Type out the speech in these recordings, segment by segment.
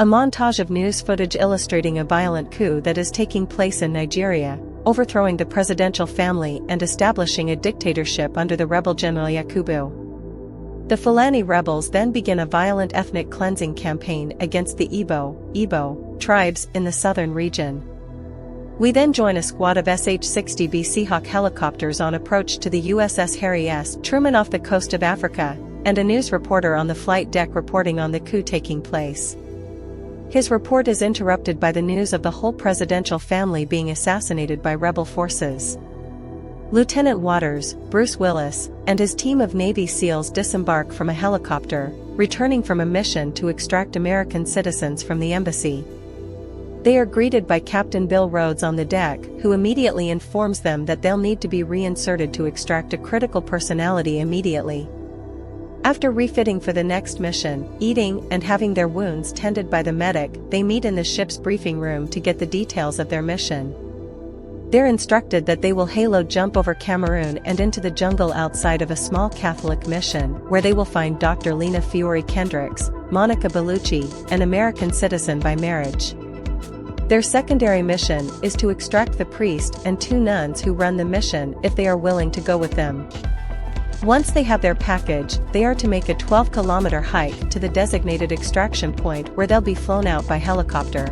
A montage of news footage illustrating a violent coup that is taking place in Nigeria, overthrowing the presidential family and establishing a dictatorship under the rebel General Yakubu. The Fulani rebels then begin a violent ethnic cleansing campaign against the Igbo tribes in the southern region. We then join a squad of SH-60B Seahawk helicopters on approach to the USS Harry S. Truman off the coast of Africa, and a news reporter on the flight deck reporting on the coup taking place. His report is interrupted by the news of the whole presidential family being assassinated by rebel forces. Lieutenant Waters, Bruce Willis, and his team of Navy SEALs disembark from a helicopter, returning from a mission to extract American citizens from the embassy. They are greeted by Captain Bill Rhodes on the deck, who immediately informs them that they'll need to be reinserted to extract a critical personality immediately. After refitting for the next mission, eating and having their wounds tended by the medic, they meet in the ship's briefing room to get the details of their mission. They're instructed that they will halo jump over Cameroon and into the jungle outside of a small Catholic mission, where they will find Dr. Lena Fiore Kendricks, Monica Bellucci, an American citizen by marriage. Their secondary mission is to extract the priest and 2 nuns who run the mission if they are willing to go with them. Once they have their package, they are to make a 12-kilometer hike to the designated extraction point where they'll be flown out by helicopter.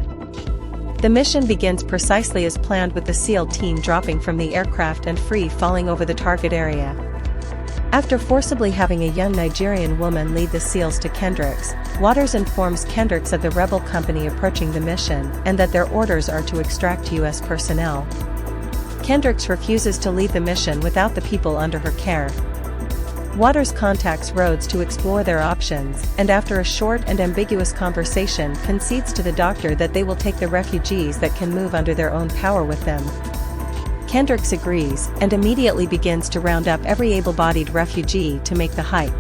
The mission begins precisely as planned, with the SEAL team dropping from the aircraft and free falling over the target area. After forcibly having a young Nigerian woman lead the SEALs to Kendricks, Waters informs Kendricks of the rebel company approaching the mission and that their orders are to extract U.S. personnel. Kendricks refuses to leave the mission without the people under her care. Waters contacts Rhodes to explore their options, and after a short and ambiguous conversation concedes to the doctor that they will take the refugees that can move under their own power with them. Kendricks agrees, and immediately begins to round up every able-bodied refugee to make the hike.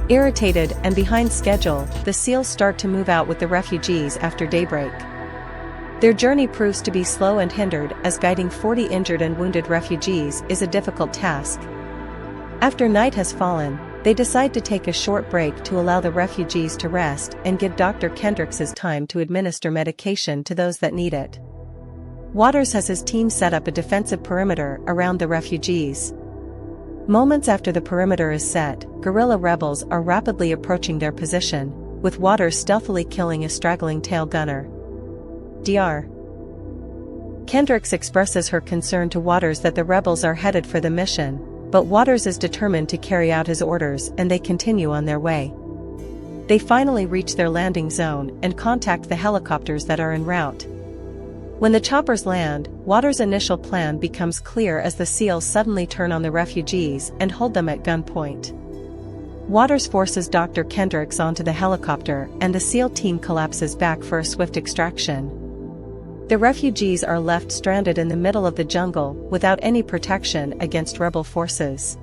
Irritated and behind schedule, the SEALs start to move out with the refugees after daybreak. Their journey proves to be slow and hindered, as guiding 40 injured and wounded refugees is a difficult task. After night has fallen, they decide to take a short break to allow the refugees to rest and give Dr. Kendricks time to administer medication to those that need it. Waters has his team set up a defensive perimeter around the refugees. Moments after the perimeter is set, guerrilla rebels are rapidly approaching their position, with Waters stealthily killing a straggling tail gunner. Dr. Kendricks expresses her concern to Waters that the rebels are headed for the mission, but Waters is determined to carry out his orders, and they continue on their way. They finally reach their landing zone and contact the helicopters that are en route. When the choppers land, Waters' initial plan becomes clear as the SEALs suddenly turn on the refugees and hold them at gunpoint. Waters forces Dr. Kendricks onto the helicopter, and the SEAL team collapses back for a swift extraction. The refugees are left stranded in the middle of the jungle without any protection against rebel forces.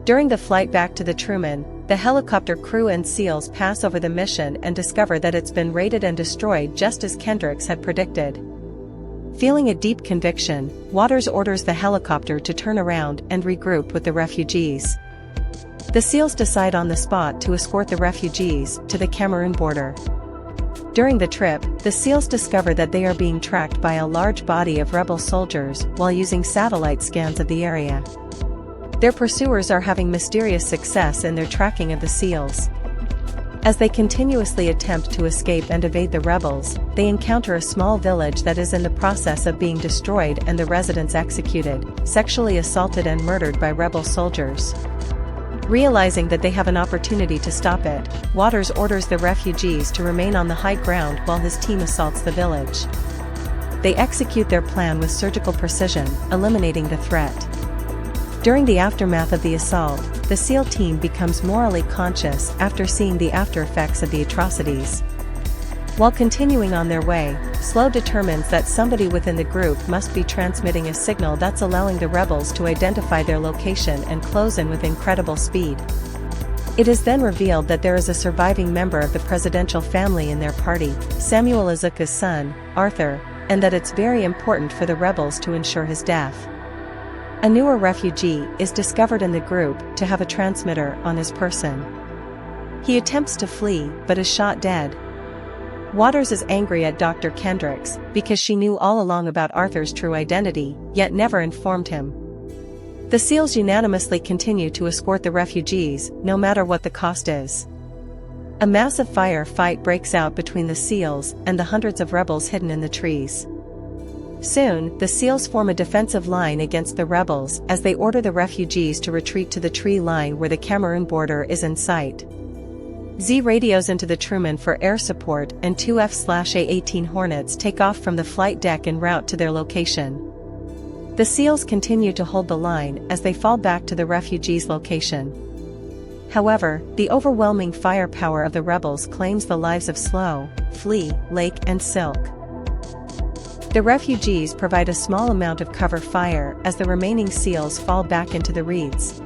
During the flight back to the Truman, the helicopter crew and SEALs pass over the mission and discover that it's been raided and destroyed just as Kendricks had predicted. Feeling a deep conviction, Waters orders the helicopter to turn around and regroup with the refugees. The SEALs decide on the spot to escort the refugees to the Cameroon border. During the trip, the SEALs discover that they are being tracked by a large body of rebel soldiers while using satellite scans of the area. Their pursuers are having mysterious success in their tracking of the SEALs. As they continuously attempt to escape and evade the rebels, they encounter a small village that is in the process of being destroyed and the residents executed, sexually assaulted and murdered by rebel soldiers. Realizing that they have an opportunity to stop it, Waters orders the refugees to remain on the high ground while his team assaults the village. They execute their plan with surgical precision, eliminating the threat. During the aftermath of the assault, the SEAL team becomes morally conscious after seeing the after effects of the atrocities. While continuing on their way, Slow determines that somebody within the group must be transmitting a signal that's allowing the rebels to identify their location and close in with incredible speed. It is then revealed that there is a surviving member of the presidential family in their party, Samuel Izuka's son, Arthur, and that it's very important for the rebels to ensure his death. A newer refugee is discovered in the group to have a transmitter on his person. He attempts to flee but is shot dead. Waters is angry at Dr. Kendricks because she knew all along about Arthur's true identity, yet never informed him. The SEALs unanimously continue to escort the refugees, no matter what the cost is. A massive fight breaks out between the SEALs and the hundreds of rebels hidden in the trees. Soon, the SEALs form a defensive line against the rebels as they order the refugees to retreat to the tree line where the Cameroon border is in sight. Z radios into the Truman for air support, and two F/A-18 Hornets take off from the flight deck en route to their location. The SEALs continue to hold the line as they fall back to the refugees' location. However, the overwhelming firepower of the rebels claims the lives of Slow, Flea, Lake and Silk. The refugees provide a small amount of cover fire as the remaining SEALs fall back into the reeds.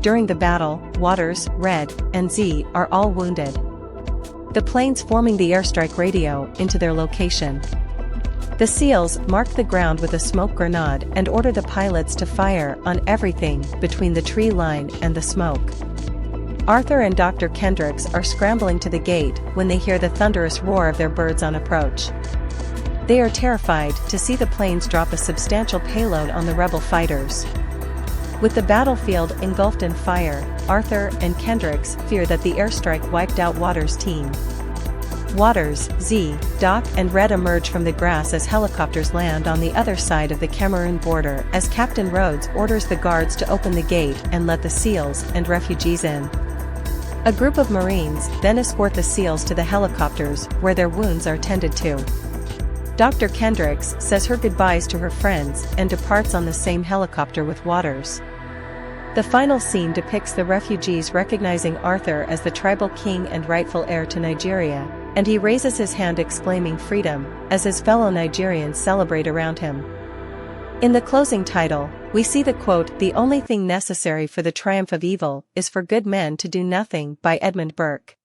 During the battle, Waters, Red, and Z are all wounded. The planes forming the airstrike radio into their location. The SEALs mark the ground with a smoke grenade and order the pilots to fire on everything between the tree line and the smoke. Arthur and Dr. Kendricks are scrambling to the gate when they hear the thunderous roar of their birds on approach. They are terrified to see the planes drop a substantial payload on the rebel fighters. With the battlefield engulfed in fire, Arthur and Kendricks fear that the airstrike wiped out Waters' team. Waters, Z, Doc and Red emerge from the grass as helicopters land on the other side of the Cameroon border as Captain Rhodes orders the guards to open the gate and let the SEALs and refugees in. A group of Marines then escort the SEALs to the helicopters where their wounds are tended to. Dr. Kendricks says her goodbyes to her friends and departs on the same helicopter with Waters. The final scene depicts the refugees recognizing Arthur as the tribal king and rightful heir to Nigeria, and he raises his hand exclaiming freedom, as his fellow Nigerians celebrate around him. In the closing title, we see the quote, "The only thing necessary for the triumph of evil is for good men to do nothing" by Edmund Burke.